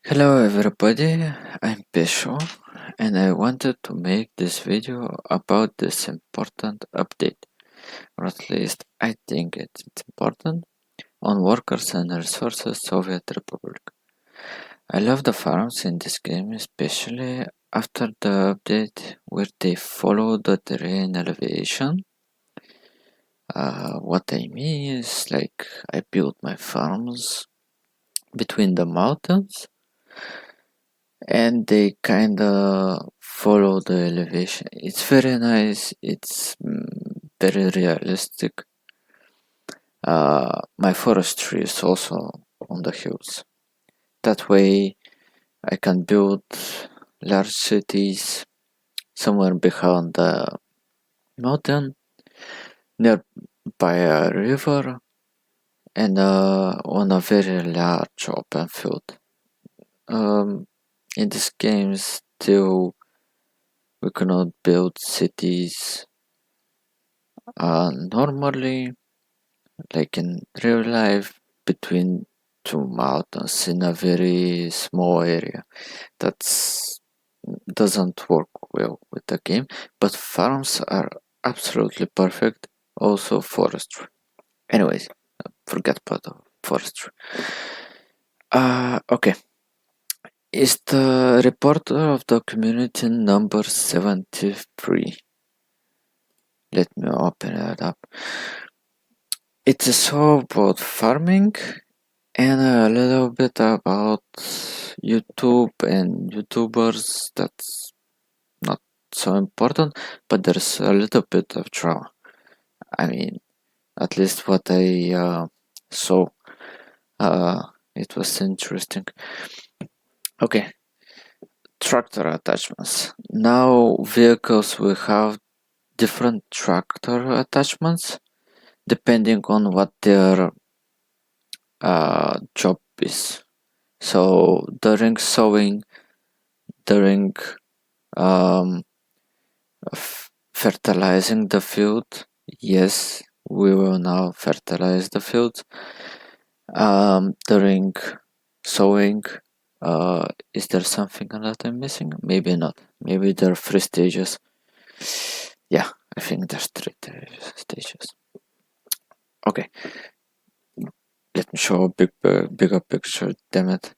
Hello everybody, I'm Pesho and I wanted to make this video about this important update, or at least I think it's important, on Workers and Resources Soviet Republic. I love the farms in this game, especially after the update where they follow the terrain elevation. What I mean is like I built my farms between the mountains and they kinda follow the elevation. It's very nice, it's very realistic. My forestry is also on the hills. That way I can build large cities somewhere behind the mountain, nearby a river, and on a very large open field. In this game still we cannot build cities normally, like in real life, between two mountains in a very small area. That's doesn't work well with the game, but farms are absolutely perfect. Also forestry. Anyways, forget about the forestry. Okay. Is the reporter of the community number 73? Let me open it up. It is all about farming and a little bit about YouTube and YouTubers. That's not so important, but there's a little bit of drama. I mean, at least what I saw, it was interesting. Okay, tractor attachments. Now vehicles will have different tractor attachments depending on what their job is. So during sowing, during um, fertilizing the field, yes, we will now fertilize the field. During sowing, is there something that I'm missing? Maybe not. Maybe there are 3 stages. Yeah, I think there's 3 stages. Okay, let me show a bigger picture. Damn it.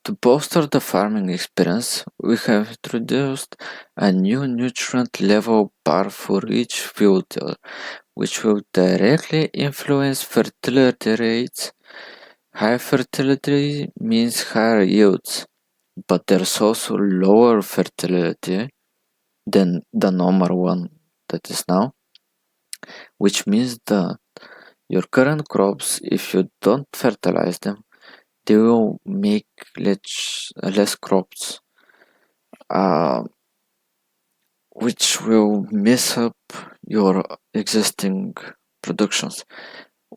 To bolster the farming experience, we have introduced a new nutrient level bar for each filter, which will directly influence fertility rates. High fertility means higher yields, but there's also lower fertility than the normal one that is now, which means that your current crops, if you don't fertilize them, they will make less crops, which will mess up your existing productions,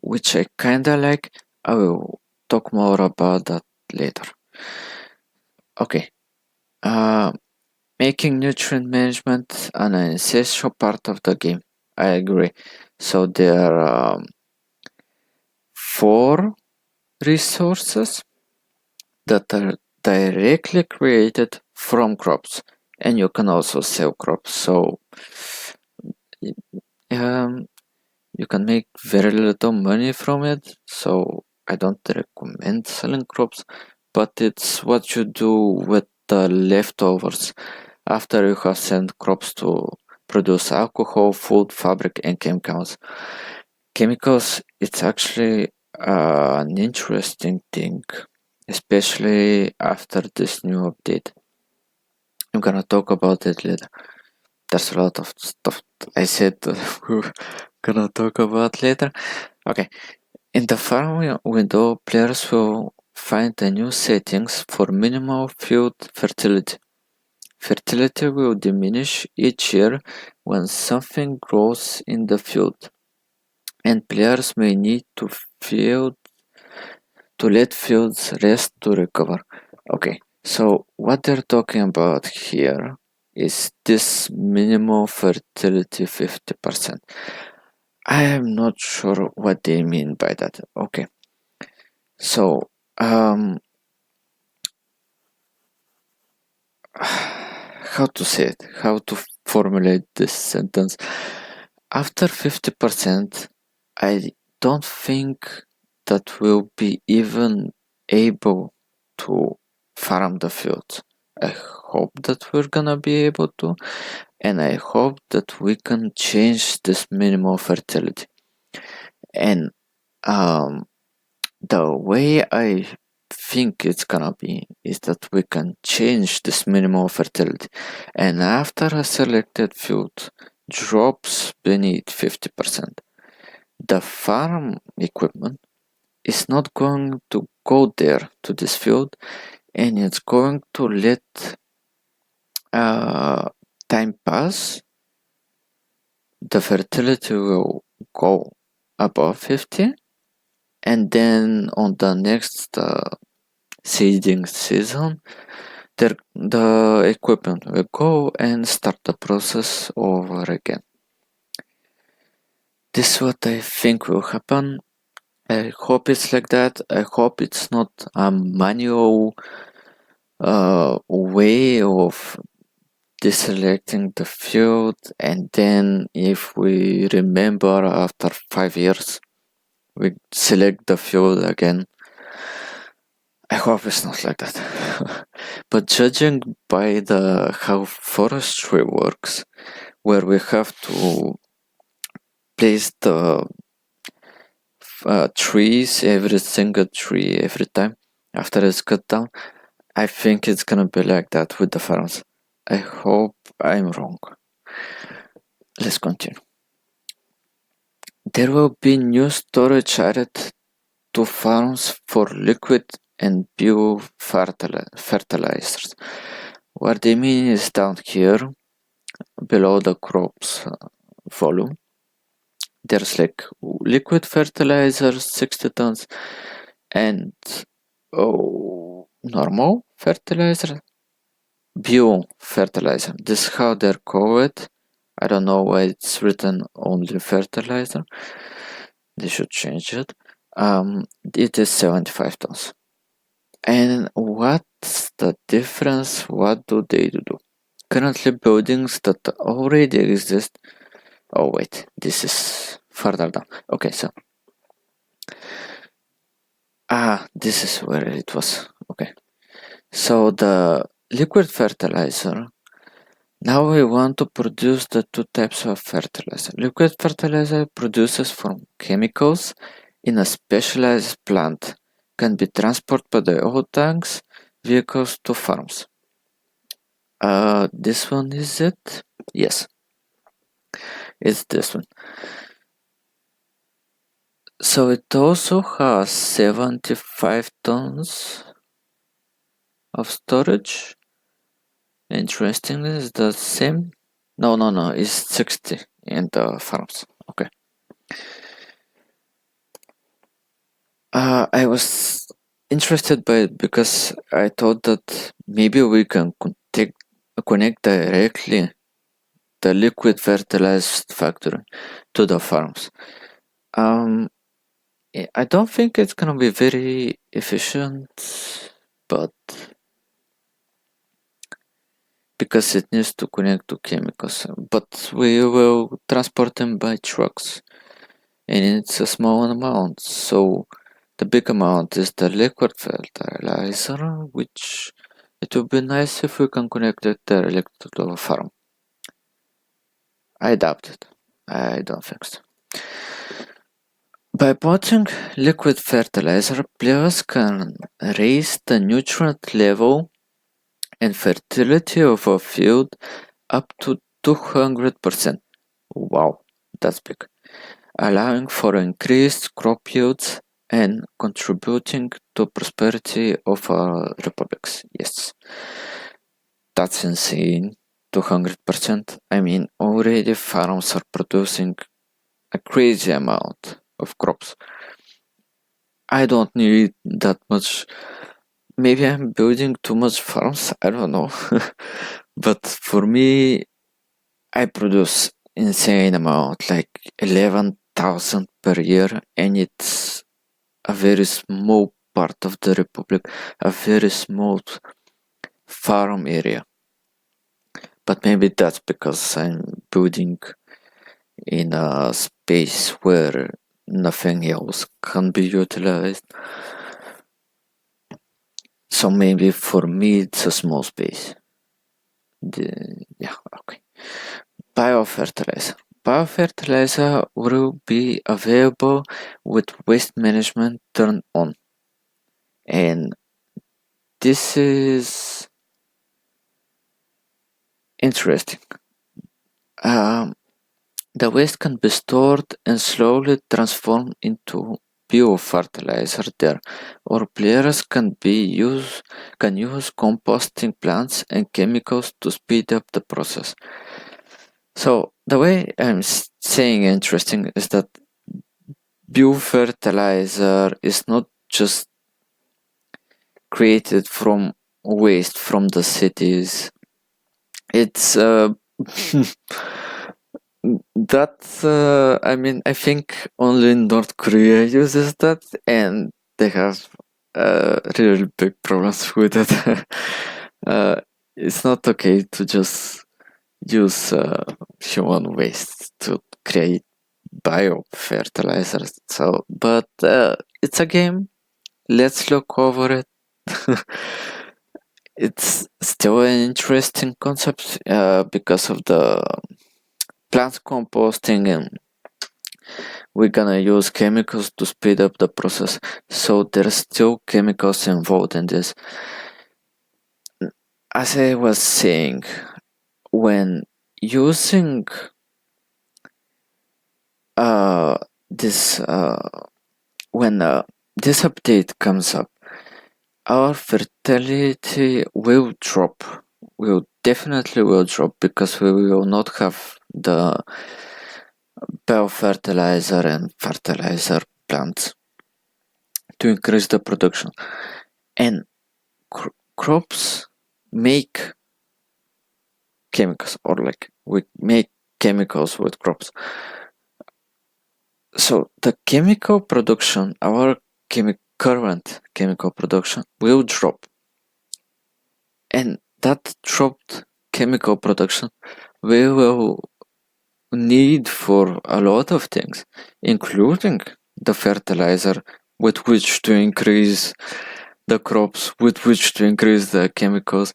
which I kinda like. I will talk more about that later. Okay, making nutrient management an essential part of the game. I agree. So there are 4 resources that are directly created from crops, and you can also sell crops. So you can make very little money from it. So I don't recommend selling crops, but it's what you do with the leftovers after you have sent crops to produce alcohol, food, fabric, and chemicals. Chemicals, it's actually an interesting thing, especially after this new update. I'm gonna talk about it later. There's a lot of stuff I said we're gonna talk about later. Okay, in the farm window, players will find the new settings for minimal field fertility. Fertility will diminish each year when something grows in the field, and players may need to let fields rest to recover. Okay, so what they're talking about here is this minimal fertility 50%. I am not sure what they mean by that. Okay, So, how to say it? How to formulate this sentence? After 50%, I don't think that we'll be even able to farm the field. I hope that we're gonna be able to, and I hope that we can change this minimal fertility. And um, the way I think it's gonna be is that we can change this minimal fertility, and after a selected field drops beneath 50%, the farm equipment is not going to go there to this field, and it's going to let uh, time pass. The fertility will go above 50, and then on the next seeding season, the equipment will go and start the process over again. This is what I think will happen. I hope it's like that. I hope it's not a manual way of deselecting the field, and then if we remember after 5 years, we select the field again. I hope it's not like that. But judging by the how forestry works, where we have to place the trees, every single tree every time after it's cut down, I think it's gonna be like that with the farms. I hope I'm wrong. Let's continue. There will be new storage added to farms for liquid and bio fertilizers. What they mean is down here below the crops volume, there's like liquid fertilizers 60 tons and normal fertilizer, bio fertilizer. This is how they're called. I don't know why it's written only fertilizer. They should change it. It is 75 tons. And what's the difference? What do they do? Currently, buildings that already exist. Oh, wait, this is further down. Okay, so. This is where it was. Okay. So, the liquid fertilizer. Now we want to produce the two types of fertilizer. Liquid fertilizer produces from chemicals in a specialized plant, can be transported by the oil tanks, vehicles to farms. This one is it? Yes, it's this one. So it also has 75 tons of storage. Interestingly, it's the same. No, it's 60 in the farms. Okay. I was interested by it because I thought that maybe we can connect directly the liquid fertilized factory to the farms. I don't think it's gonna be very efficient, but because it needs to connect to chemicals, but we will transport them by trucks, and it's a small amount, so the big amount is the liquid fertilizer, which it would be nice if we can connect it directly to the farm. I doubt it. I don't think so. By putting liquid fertilizer, players can raise the nutrient level and fertility of a field up to 200%. Wow, that's big. Allowing for increased crop yields and contributing to prosperity of our republics. Yes, that's insane. 200%. I mean, already farms are producing a crazy amount of crops. I don't need that much. Maybe I'm building too much farms. I don't know. But for me, I produce insane amount, like 11,000 per year, and it's a very small part of the Republic, a very small farm area. But maybe that's because I'm building in a space where nothing else can be utilized. So maybe for me it's a small space. Yeah, okay. Bio Fertilizer. Bio Fertilizer will be available with waste management turned on. And this is interesting. Um, the waste can be stored and slowly transformed into biofertilizer there, or players can use composting plants and chemicals to speed up the process. So the way I'm saying interesting is that biofertilizer is not just created from waste from the cities. It's I mean, I think only North Korea uses that, and they have really big problems with it. uh, it's not okay to just use human waste to create biofertilizers. So, but it's a game. Let's look over it. It's still an interesting concept because of the plant composting, and we're gonna use chemicals to speed up the process. So there's still chemicals involved in this. As I was saying, when using this when this update comes up, our fertility will drop. Will definitely will drop because we will not have the biofertilizer and fertilizer plants to increase the production. And crops make chemicals, or like we make chemicals with crops. So the chemical production, our current chemical production will drop. And that dropped chemical production we will need for a lot of things, including the fertilizer with which to increase the crops, with which to increase the chemicals.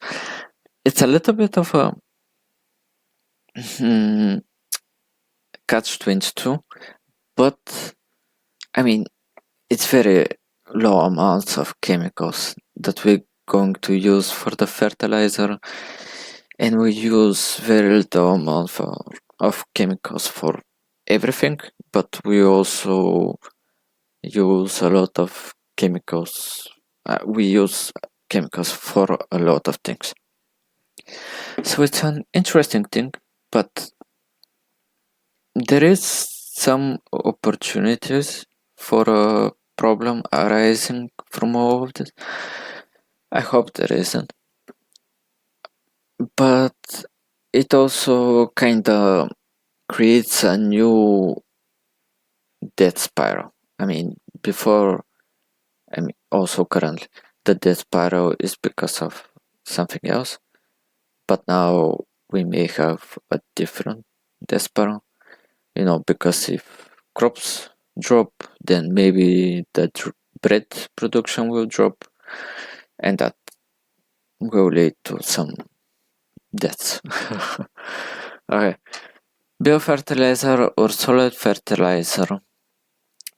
It's a little bit of a catch-22, but I mean, it's very low amounts of chemicals that we're going to use for the fertilizer, and we use very little amount of chemicals for everything, but we also use a lot of chemicals. We use chemicals for a lot of things. So it's an interesting thing, but there is some opportunities for a problem arising from all of this. I hope there isn't. But it also kinda creates a new death spiral. I mean, also currently, the death spiral is because of something else. But now we may have a different death spiral. Because if crops drop, then maybe the bread production will drop, and that will lead to some deaths. Okay. Biofertilizer or solid fertilizer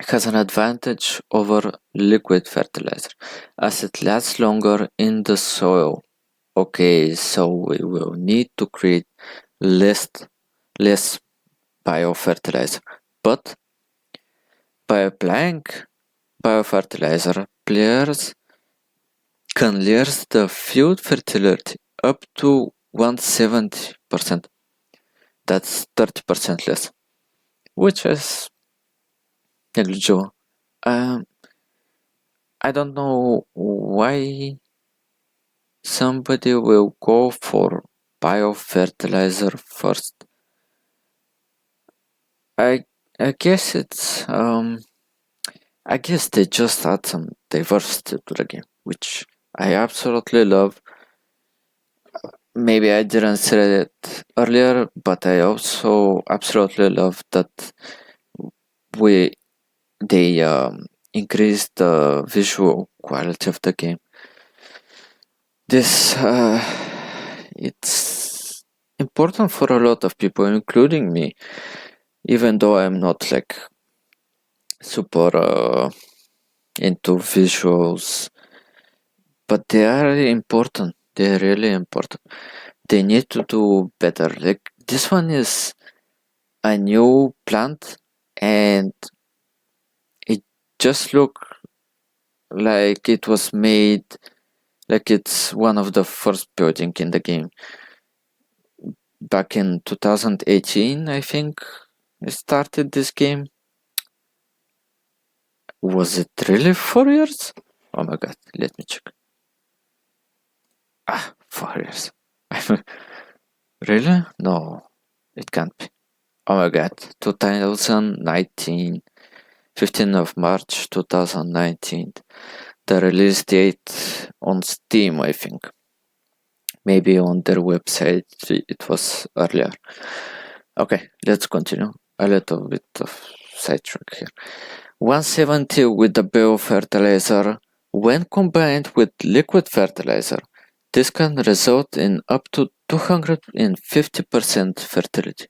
has an advantage over liquid fertilizer as it lasts longer in the soil. Okay, so we will need to create less biofertilizer, but by applying biofertilizer, players can raise the field fertility up to 170%. That's 30% less, which is negligible. I don't know why somebody will go for biofertilizer first. I guess it's I guess they just add some diversity to the game, which I absolutely love. Maybe I didn't say it earlier, but I also absolutely love that we they increased the visual quality of the game. This it's important for a lot of people, including me, even though I'm not like super into visuals, but they are important. They're really important. They need to do better. Like this one is a new plant, and it just look like it was made like it's one of the first building in the game. Back in 2018, I think I started this game. Was it really 4 years? Oh my god, let me check. 4 years. Really? No, it can't be. Oh my god, 2019, 15th of March 2019. The release date on Steam, I think. Maybe on their website it was earlier. Okay, let's continue. A little bit of sidetrack here. 170 with the Bio Fertilizer. When combined with liquid fertilizer, this can result in up to 250% fertility.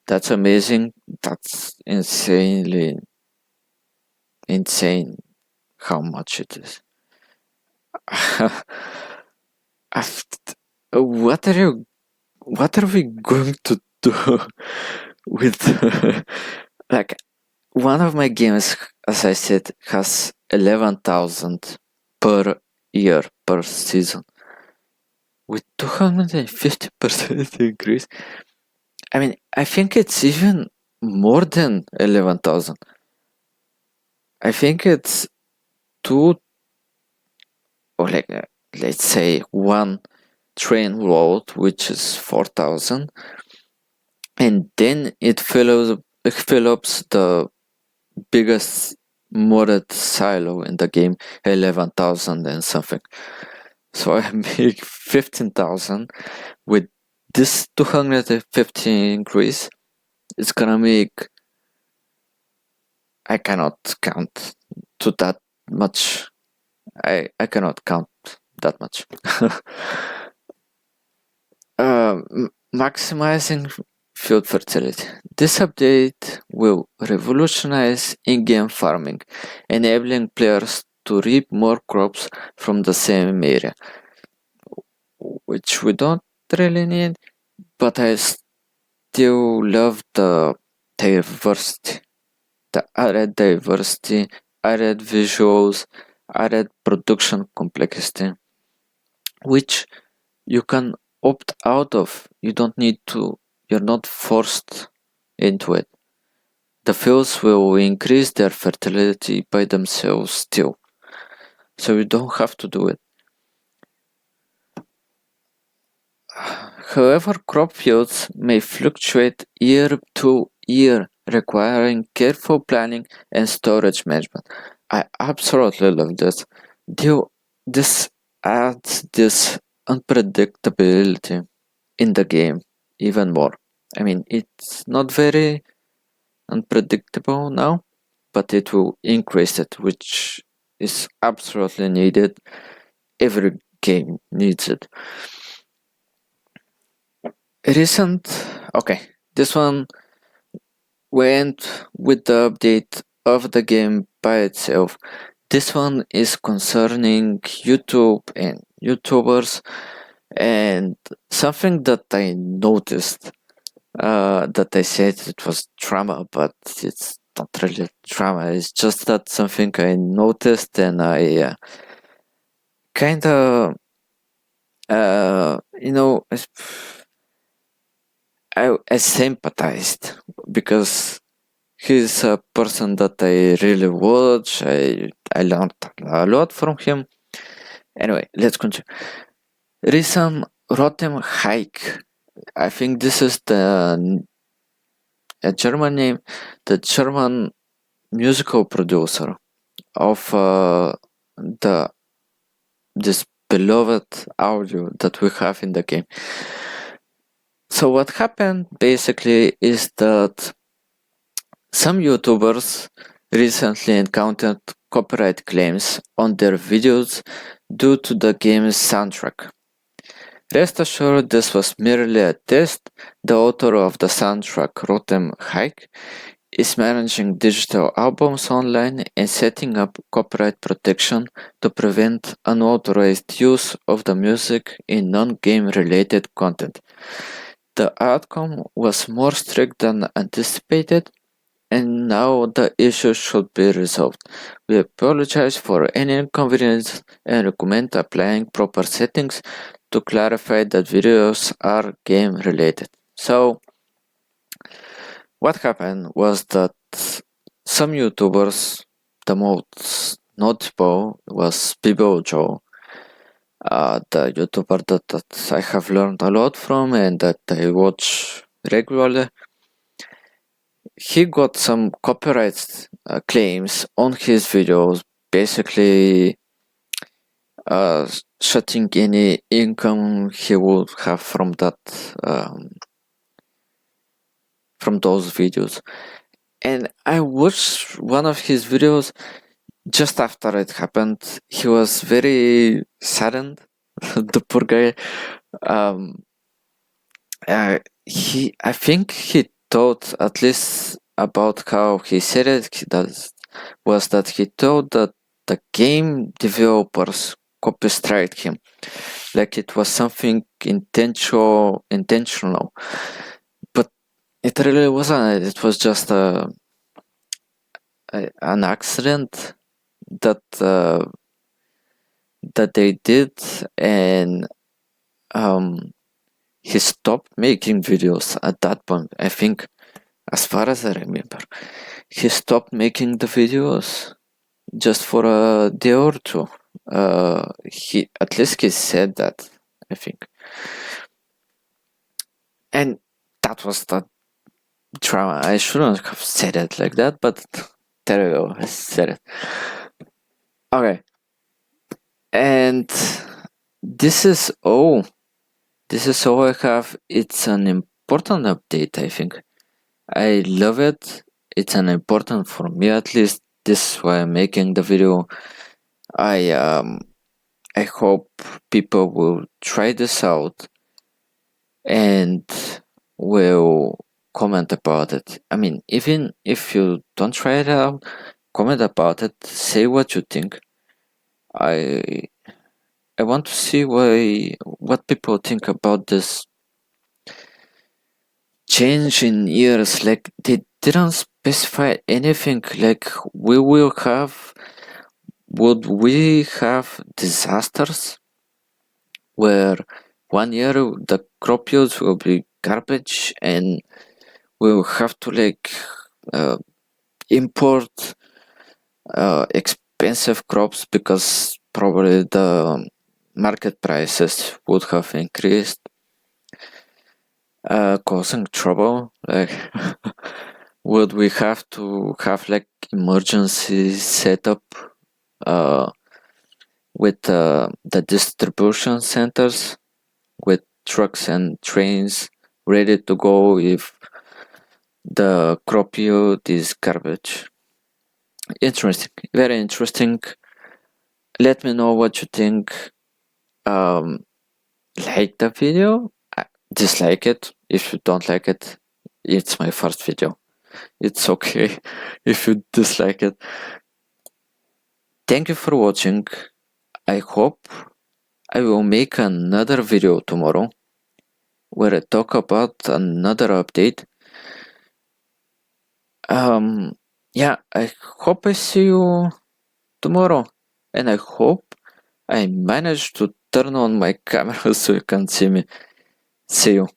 That's amazing. That's insanely insane how much it is. what are you what are we going to do with like one of my games, as I said, has 11,000 per year per season with 250% increase. I mean, I think it's even more than 11,000. I think it's two, or like let's say one train load, which is 4,000, and then it fills the biggest modded silo in the game, 11,000 and something. So I make 15,000 with this 250 increase. It's gonna make, I cannot count to that much. I cannot count that much. Maximizing field fertility. This update will revolutionize in-game farming, enabling players to reap more crops from the same area, which we don't really need, but I still love the diversity, the added diversity, added visuals, added production complexity, which you can opt out of. You don't need to, you're not forced into it. The fields will increase their fertility by themselves still, so you don't have to do it. However, crop yields may fluctuate year to year, requiring careful planning and storage management. I absolutely love this. This adds this unpredictability in the game even more. I mean, it's not very unpredictable now, but it will increase it, which is absolutely needed. Every game needs it. Okay, this one went with the update of the game by itself. This one is concerning YouTube and YouTubers, and something that I noticed, that I said it was drama, but it's not really drama. It's just that something I noticed, and I kind of, you know, I sympathized because he's a person that I really watch. I learned a lot from him. Anyway, let's continue. Rhythm Rotem Hike. I think this is the a German name, the German musical producer of the this beloved audio that we have in the game. So what happened basically is that some YouTubers recently encountered copyright claims on their videos due to the game's soundtrack. Rest assured, this was merely a test. The author of the soundtrack, Rotem Hike, is managing digital albums online and setting up copyright protection to prevent unauthorized use of the music in non-game related content. The outcome was more strict than anticipated, and now the issue should be resolved. We apologize for any inconvenience and recommend applying proper settings to clarify that videos are game related. So, what happened was that some YouTubers, the most notable was Bibo Joe, the YouTuber that I have learned a lot from and that I watch regularly. He got some copyright claims on his videos, basically shutting any income he would have from that from those videos. And I watched one of his videos just after it happened. He was very saddened. The poor guy. I think he thought, at least about how he said it, was that he thought that the game developers copyright him, like it was something intentional. But it really wasn't. It was just an accident that that they did, and he stopped making videos at that point. I think, as far as I remember, he stopped making the videos just for a day or two. He said that, I think, and that was the drama. I shouldn't have said it like that, but there you go. I said it. Okay, and this is all. This is all I have. It's an important update, I think. I love it. It's an important for me, at least. This is why I'm making the video. I hope people will try this out and will comment about it. I mean, even if you don't try it out, comment about it. Say what you think. I want to see what people think about this change in years. Like, they didn't specify anything. Like, would we have disasters where one year the crop yields will be garbage and we'll have to import expensive crops because probably the market prices would have increased, causing trouble? Like, would we have to have like emergency setup with the distribution centers with trucks and trains ready to go if the crop yield is garbage? Interesting, very interesting. Let me know what you think. Like the video, dislike it if you don't like it. It's my first video. It's okay if you dislike it. Thank you for watching. I hope I will make another video tomorrow where I talk about another update. Yeah, I hope I see you tomorrow, and I hope I manage to turn on my camera so you can see me. See you.